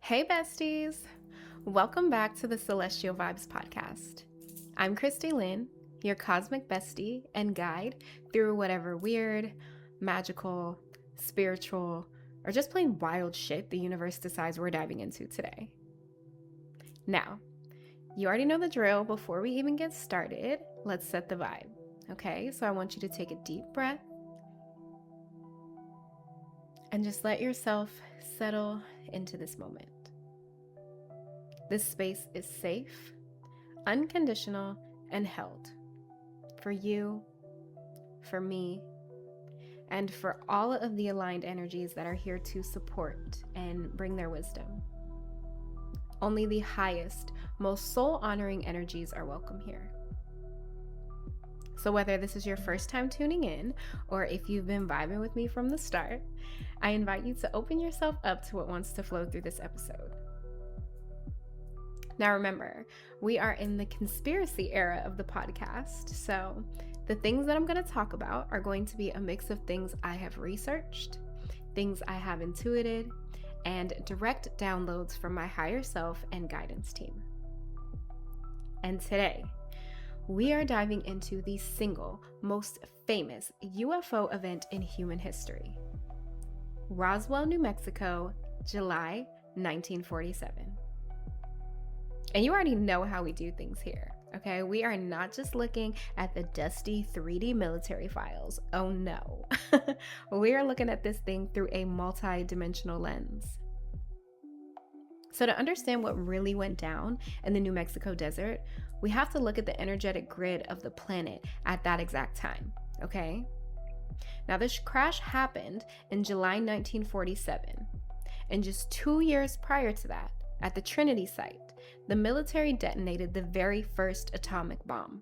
Hey besties! Welcome back to the Celestial Vibes podcast. I'm Kristy Lynn, your cosmic bestie and guide through whatever weird, magical, spiritual, or just plain wild shit the universe decides we're diving into today. Now, you already know the drill. Before we even get started, let's set the vibe. Okay, so I want you to take a deep breath and just let yourself settle into this moment. This space is safe, unconditional, and held for you, for me, and for all of the aligned energies that are here to support and bring their wisdom. Only the highest, most soul-honoring energies are welcome here. So whether this is your first time tuning in, or if you've been vibing with me from the start, I invite you to open yourself up to what wants to flow through this episode. Now remember, we are in the conspiracy era of the podcast, so the things that I'm going to talk about are going to be a mix of things I have researched, things I have intuited, and direct downloads from my higher self and guidance team. And today, we are diving into the single most famous UFO event in human history. Roswell, New Mexico, July 1947. And you already know how we do things here, okay? We are not just looking at the dusty 3D military files. Oh no. We are looking at this thing through a multi-dimensional lens. So to understand what really went down in the New Mexico desert, we have to look at the energetic grid of the planet at that exact time, okay? Now this crash happened in July 1947, and just 2 years prior to that, at the Trinity site, the military detonated the very first atomic bomb.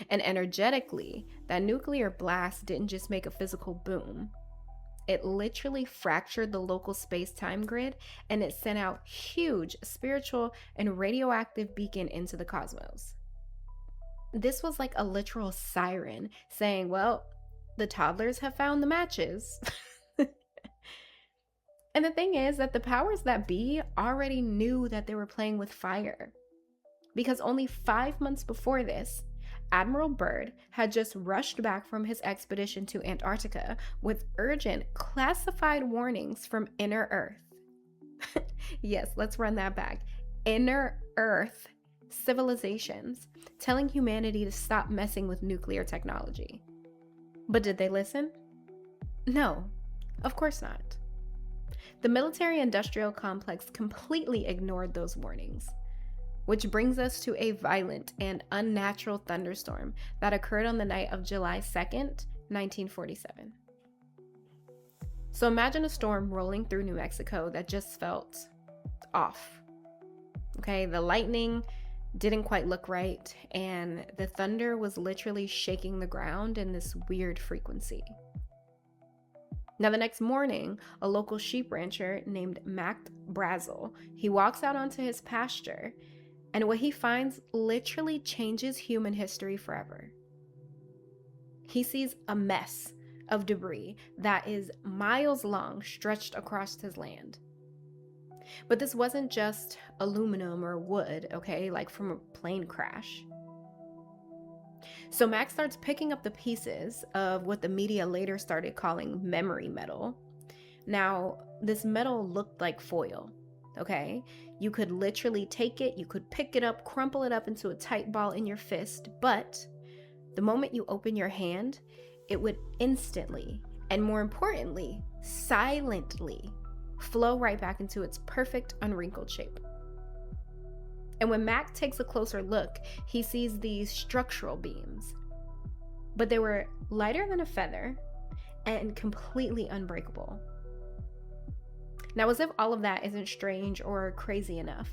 And energetically, that nuclear blast didn't just make a physical boom. It literally fractured the local space-time grid, and it sent out huge spiritual and radioactive beacon into the cosmos. This was like a literal siren saying, well, the toddlers have found the matches. And the thing is that the powers that be already knew that they were playing with fire. Because only 5 months before this, Admiral Byrd had just rushed back from his expedition to Antarctica with urgent classified warnings from Inner Earth. Yes, let's run that back. Inner Earth civilizations telling humanity to stop messing with nuclear technology. But did they listen? No, of course not. The military-industrial complex completely ignored those warnings, which brings us to a violent and unnatural thunderstorm that occurred on the night of July 2nd, 1947. So imagine a storm rolling through New Mexico that just felt off. Okay, the lightning didn't quite look right, and the thunder was literally shaking the ground in this weird frequency. Now, the next morning, a local sheep rancher named Mac Brazel, he walks out onto his pasture, and what he finds literally changes human history forever. He sees a mess of debris that is miles long stretched across his land. But this wasn't just aluminum or wood, okay, like from a plane crash. So Max starts picking up the pieces of what the media later started calling memory metal. Now, this metal looked like foil, okay? You could literally take it, you could pick it up, crumple it up into a tight ball in your fist, but the moment you open your hand, it would instantly, and more importantly, silently, flow right back into its perfect, unwrinkled shape. And when Mac takes a closer look, he sees these structural beams. But they were lighter than a feather and completely unbreakable. Now, as if all of that isn't strange or crazy enough,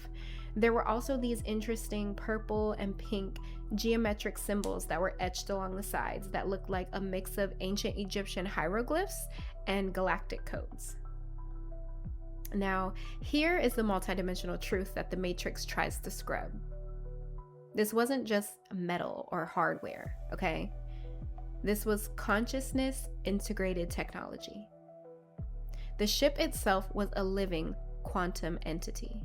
there were also these interesting purple and pink geometric symbols that were etched along the sides that looked like a mix of ancient Egyptian hieroglyphs and galactic codes. Now, here is the multidimensional truth that the Matrix tries to scrub. This wasn't just metal or hardware, okay? This was consciousness integrated technology. The ship itself was a living, quantum entity.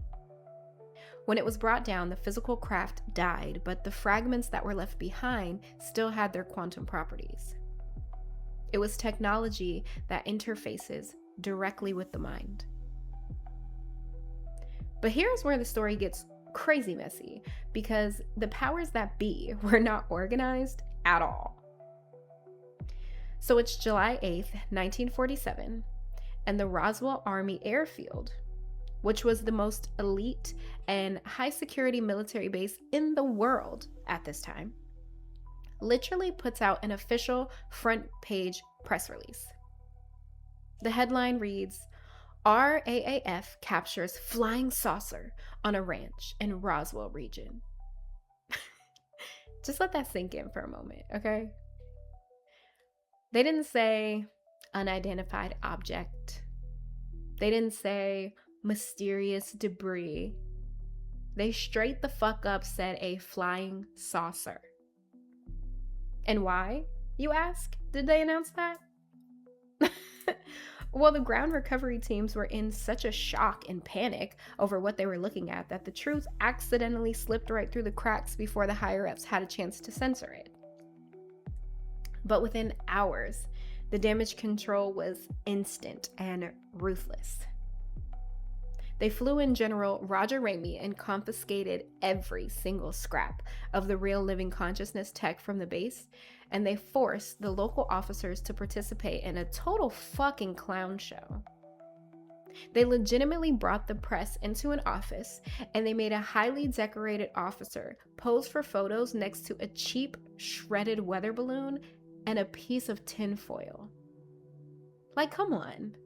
When it was brought down, the physical craft died, but the fragments that were left behind still had their quantum properties. It was technology that interfaces directly with the mind. But here's where the story gets crazy messy, because the powers that be were not organized at all. So it's July 8th, 1947, and the Roswell Army Airfield, which was the most elite and high security military base in the world at this time, literally puts out an official front page press release. The headline reads, "RAAF captures flying saucer on a ranch in Roswell region." Just let that sink in for a moment, okay? They didn't say unidentified object. They didn't say mysterious debris. They straight the fuck up said a flying saucer. And why, you ask, did they announce that? Well, the ground recovery teams were in such a shock and panic over what they were looking at that the truth accidentally slipped right through the cracks before the higher-ups had a chance to censor it. But within hours, the damage control was instant and ruthless. They flew in General Roger Ramey and confiscated every single scrap of the real living consciousness tech from the base, and they forced the local officers to participate in a total fucking clown show. They legitimately brought the press into an office, and they made a highly decorated officer pose for photos next to a cheap, shredded weather balloon and a piece of tinfoil. Like, come on.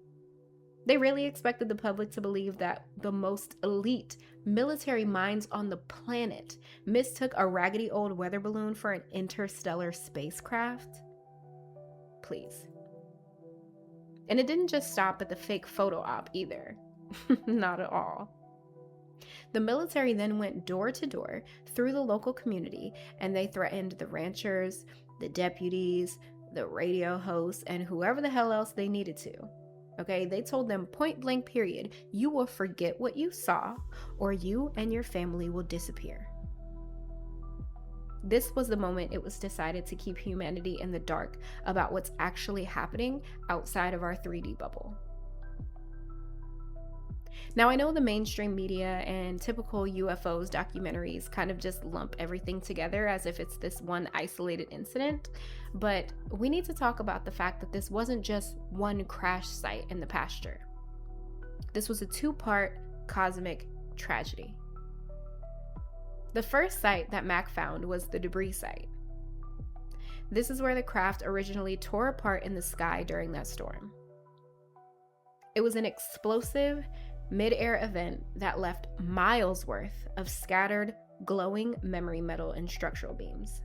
They really expected the public to believe that the most elite military minds on the planet mistook a raggedy old weather balloon for an interstellar spacecraft? Please. And it didn't just stop at the fake photo op either. Not at all. The military then went door to door through the local community, and they threatened the ranchers, the deputies, the radio hosts, and whoever the hell else they needed to. Okay, they told them point blank period, you will forget what you saw, or you and your family will disappear. This was the moment it was decided to keep humanity in the dark about what's actually happening outside of our 3D bubble. Now, I know the mainstream media and typical UFOs documentaries kind of just lump everything together as if it's this one isolated incident, but we need to talk about the fact that this wasn't just one crash site in the pasture. This was a two-part cosmic tragedy. The first site that Mac found was the debris site. This is where the craft originally tore apart in the sky during that storm. It was an explosive mid-air event that left miles worth of scattered, glowing memory metal and structural beams.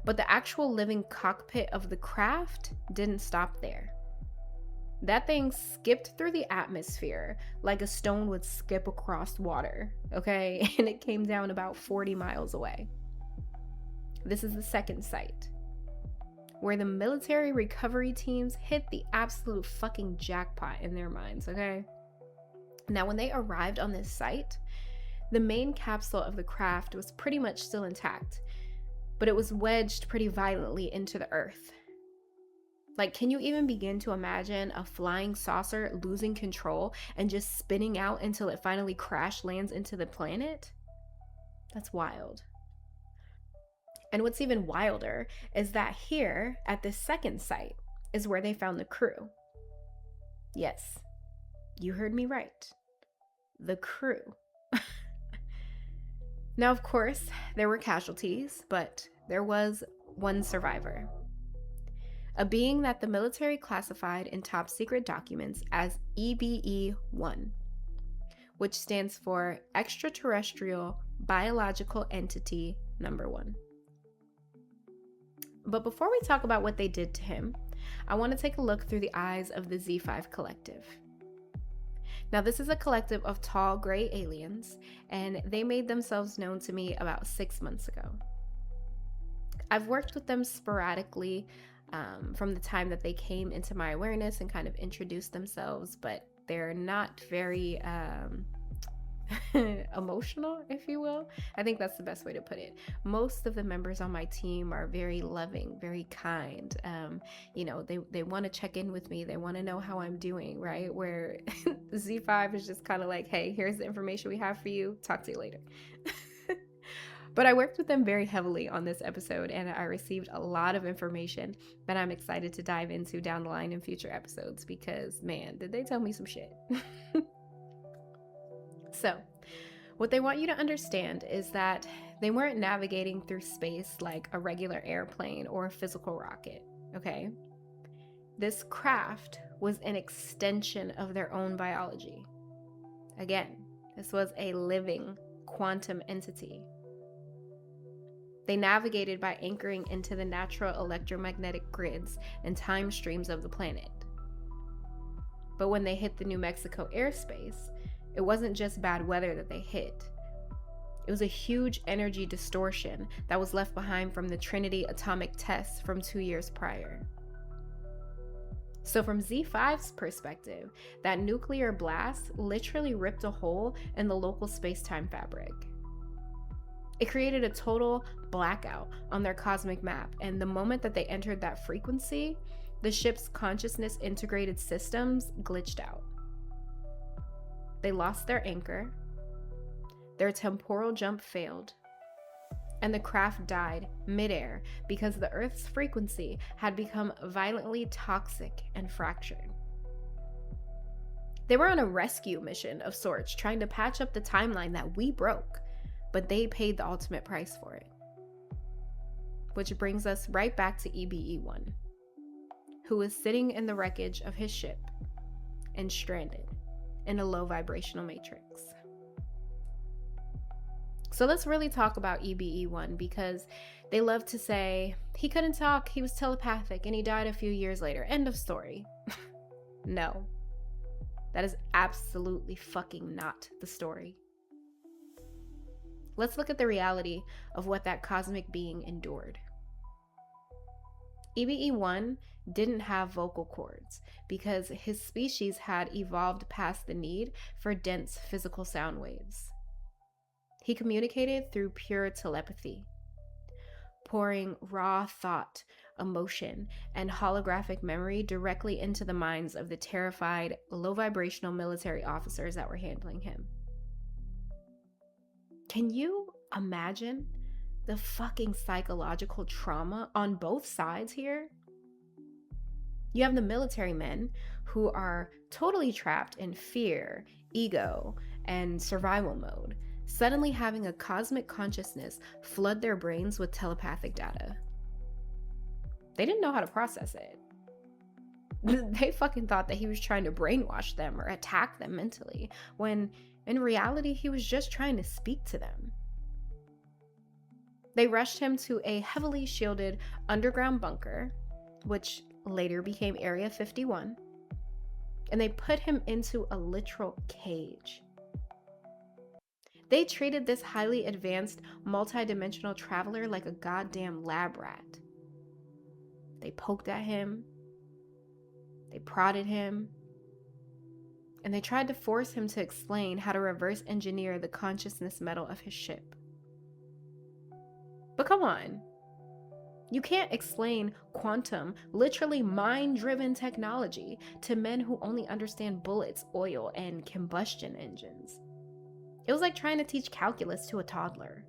But the actual living cockpit of the craft didn't stop there. That thing skipped through the atmosphere like a stone would skip across water, okay? And it came down about 40 miles away. This is the second site, where the military recovery teams hit the absolute fucking jackpot in their minds, okay? Now, when they arrived on this site, the main capsule of the craft was pretty much still intact, but it was wedged pretty violently into the earth. Like, can you even begin to imagine a flying saucer losing control and just spinning out until it finally crash lands into the planet? That's wild. And what's even wilder is that here at this second site is where they found the crew. Yes, you heard me right. The crew. Now, of course, there were casualties, but there was one survivor. A being that the military classified in top secret documents as EBE-1, which stands for Extraterrestrial Biological Entity Number 1. But before we talk about what they did to him, I want to take a look through the eyes of the Z5 Collective. Now, this is a collective of tall gray aliens, and they made themselves known to me about 6 months ago. I've worked with them sporadically from the time that they came into my awareness and kind of introduced themselves, but They're not very emotional, if you will. I think that's the best way to put it. Most of the members on my team are very loving, very kind. They want to check in with me. They want to know how I'm doing, right? Where Z5 is just kind of like, hey, here's the information we have for you. Talk to you later. But I worked with them very heavily on this episode, and I received a lot of information that I'm excited to dive into down the line in future episodes because, man, did they tell me some shit. So, what they want you to understand is that they weren't navigating through space like a regular airplane or a physical rocket, okay? This craft was an extension of their own biology. Again, this was a living quantum entity. They navigated by anchoring into the natural electromagnetic grids and time streams of the planet. But when they hit the New Mexico airspace, it wasn't just bad weather that they hit. It was a huge energy distortion that was left behind from the Trinity atomic tests from 2 years prior. So from Z5's perspective, that nuclear blast literally ripped a hole in the local space-time fabric. It created a total blackout on their cosmic map, and the moment that they entered that frequency, the ship's consciousness integrated systems glitched out. They lost their anchor, their temporal jump failed, and the craft died midair because the Earth's frequency had become violently toxic and fractured. They were on a rescue mission of sorts, trying to patch up the timeline that we broke, but they paid the ultimate price for it. Which brings us right back to EBE-1, who was sitting in the wreckage of his ship and stranded in a low vibrational matrix. So let's really talk about EBE-1 because they love to say, he couldn't talk, he was telepathic, and he died a few years later. End of story. No. That is absolutely fucking not the story. Let's look at the reality of what that cosmic being endured. EBE-1 didn't have vocal cords because his species had evolved past the need for dense physical sound waves. He communicated through pure telepathy, pouring raw thought, emotion, and holographic memory directly into the minds of the terrified, low-vibrational military officers that were handling him. Can you imagine the fucking psychological trauma on both sides here? You have the military men who are totally trapped in fear, ego, and survival mode, suddenly having a cosmic consciousness flood their brains with telepathic data. They didn't know how to process it. They fucking thought that he was trying to brainwash them or attack them mentally, when in reality, he was just trying to speak to them. They rushed him to a heavily shielded underground bunker, which later became Area 51, and they put him into a literal cage. They treated this highly advanced, multidimensional traveler like a goddamn lab rat. They poked at him, they prodded him, and they tried to force him to explain how to reverse engineer the consciousness metal of his ship. But come on. You can't explain quantum, literally mind-driven technology to men who only understand bullets, oil, and combustion engines. It was like trying to teach calculus to a toddler.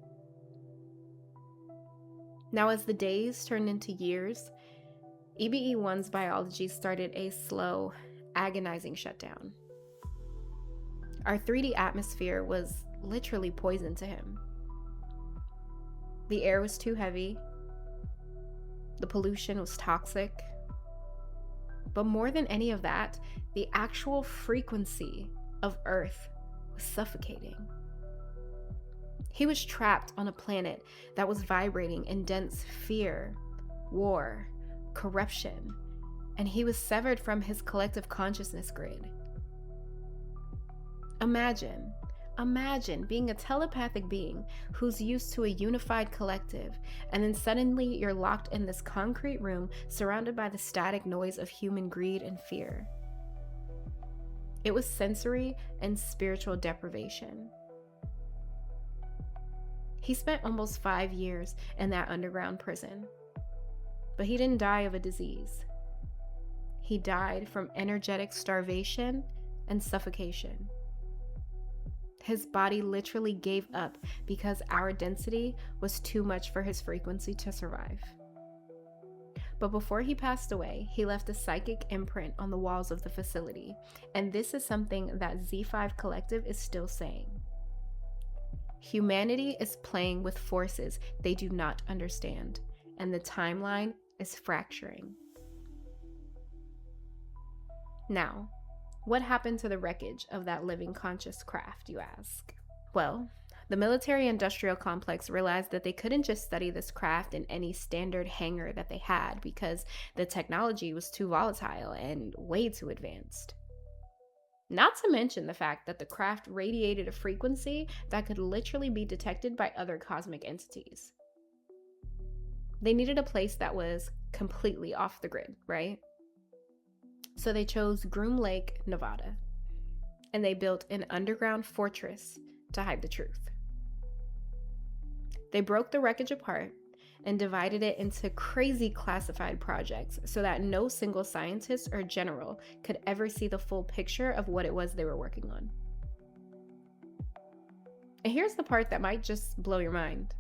Now, as the days turned into years, EBE-1's biology started a slow, agonizing shutdown. Our 3D atmosphere was literally poison to him. The air was too heavy. The pollution was toxic. But more than any of that, the actual frequency of Earth was suffocating. He was trapped on a planet that was vibrating in dense fear, war, corruption, and he was severed from his collective consciousness grid. Imagine being a telepathic being who's used to a unified collective, and then suddenly you're locked in this concrete room surrounded by the static noise of human greed and fear. It was sensory and spiritual deprivation. He spent almost 5 years in that underground prison, but he didn't die of a disease. He died from energetic starvation and suffocation. His body literally gave up because our density was too much for his frequency to survive. But before he passed away, he left a psychic imprint on the walls of the facility, and this is something that Z5 Collective is still saying. Humanity is playing with forces they do not understand, and the timeline is fracturing. Now, what happened to the wreckage of that living conscious craft, you ask? Well, the military-industrial complex realized that they couldn't just study this craft in any standard hangar that they had because the technology was too volatile and way too advanced. Not to mention the fact that the craft radiated a frequency that could literally be detected by other cosmic entities. They needed a place that was completely off the grid, right? So they chose Groom Lake, Nevada, and they built an underground fortress to hide the truth. They broke the wreckage apart and divided it into crazy classified projects so that no single scientist or general could ever see the full picture of what it was they were working on. And here's the part that might just blow your mind.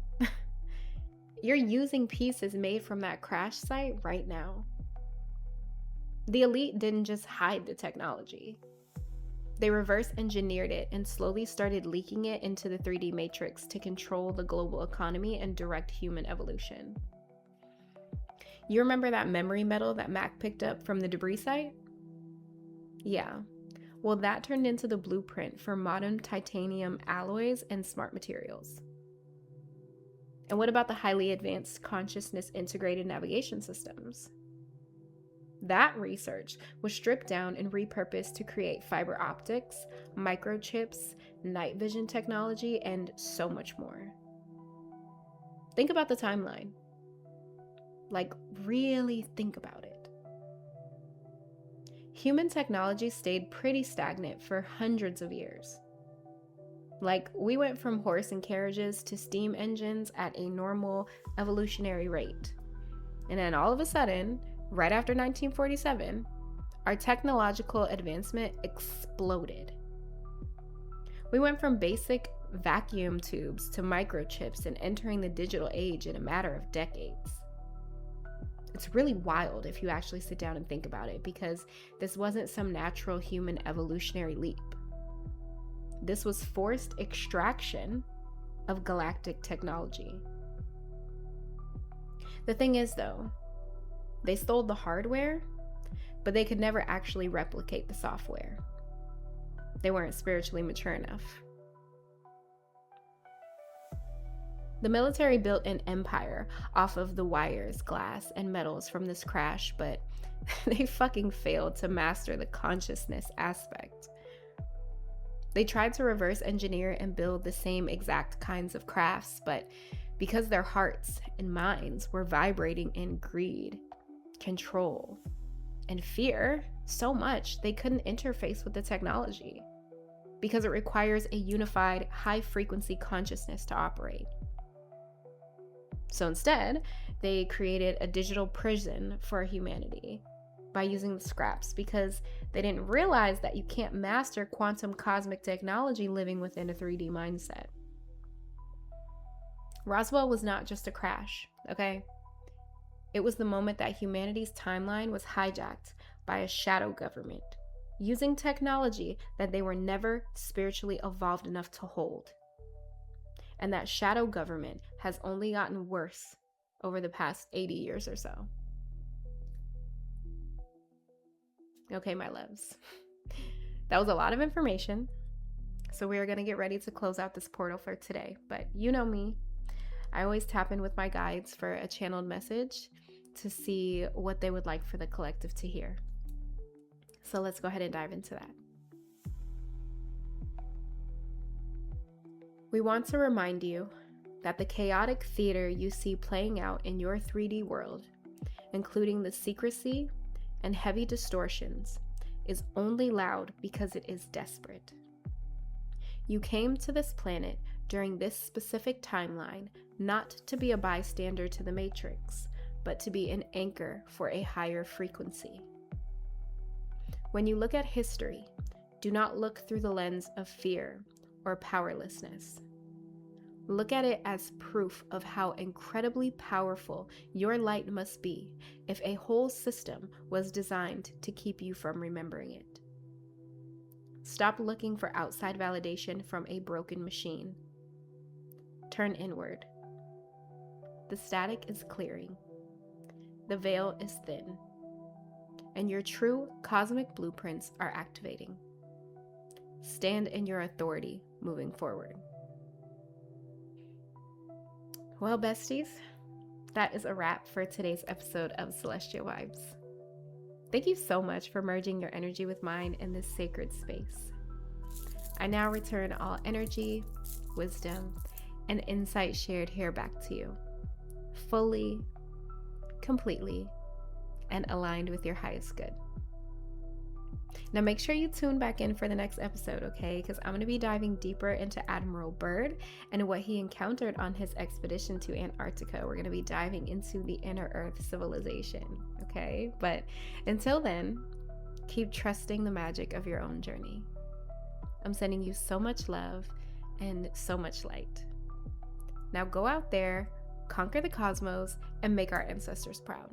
You're using pieces made from that crash site right now. The elite didn't just hide the technology. They reverse engineered it and slowly started leaking it into the 3D matrix to control the global economy and direct human evolution. You remember that memory metal that Mac picked up from the debris site? Yeah. Well, that turned into the blueprint for modern titanium alloys and smart materials. And what about the highly advanced consciousness integrated navigation systems? That research was stripped down and repurposed to create fiber optics, microchips, night vision technology, and so much more. Think about the timeline. Like, really think about it. Human technology stayed pretty stagnant for hundreds of years. Like, we went from horse and carriages to steam engines at a normal evolutionary rate. And then all of a sudden, right after 1947, our technological advancement exploded. We went from basic vacuum tubes to microchips and entering the digital age in a matter of decades. It's really wild if you actually sit down and think about it, because this wasn't some natural human evolutionary leap. This was forced extraction of galactic technology. The thing is, though, they stole the hardware, but they could never actually replicate the software. They weren't spiritually mature enough. The military built an empire off of the wires, glass, and metals from this crash, but they fucking failed to master the consciousness aspect. They tried to reverse engineer and build the same exact kinds of crafts, but because their hearts and minds were vibrating in greed, control, and fear so much, they couldn't interface with the technology because it requires a unified high-frequency consciousness to operate. So instead, they created a digital prison for humanity by using the scraps, because they didn't realize that you can't master quantum cosmic technology living within a 3D mindset. Roswell was not just a crash, okay? It was the moment that humanity's timeline was hijacked by a shadow government, using technology that they were never spiritually evolved enough to hold. And that shadow government has only gotten worse over the past 80 years or so. Okay, my loves. That was a lot of information. So we are going to get ready to close out this portal for today. But you know me. I always tap in with my guides for a channeled message to see what they would like for the collective to hear. So let's go ahead and dive into that. We want to remind you that the chaotic theater you see playing out in your 3D world, including the secrecy and heavy distortions, is only loud because it is desperate. You came to this planet during this specific timeline not to be a bystander to the Matrix, but to be an anchor for a higher frequency. When you look at history, do not look through the lens of fear or powerlessness. Look at it as proof of how incredibly powerful your light must be if a whole system was designed to keep you from remembering it. Stop looking for outside validation from a broken machine. Turn inward. The static is clearing. The veil is thin. And your true cosmic blueprints are activating. Stand in your authority moving forward. Well, besties, that is a wrap for today's episode of Celestial Vibes. Thank you so much for merging your energy with mine in this sacred space. I now return all energy, wisdom, and insight shared here back to you, fully, completely, and aligned with your highest good. Now make sure you tune back in for the next episode, okay? Because I'm going to be diving deeper into Admiral Byrd and what he encountered on his expedition to Antarctica. We're going to be diving into the inner Earth civilization, okay? But until then, keep trusting the magic of your own journey. I'm sending you so much love and so much light. Now go out there, conquer the cosmos, and make our ancestors proud.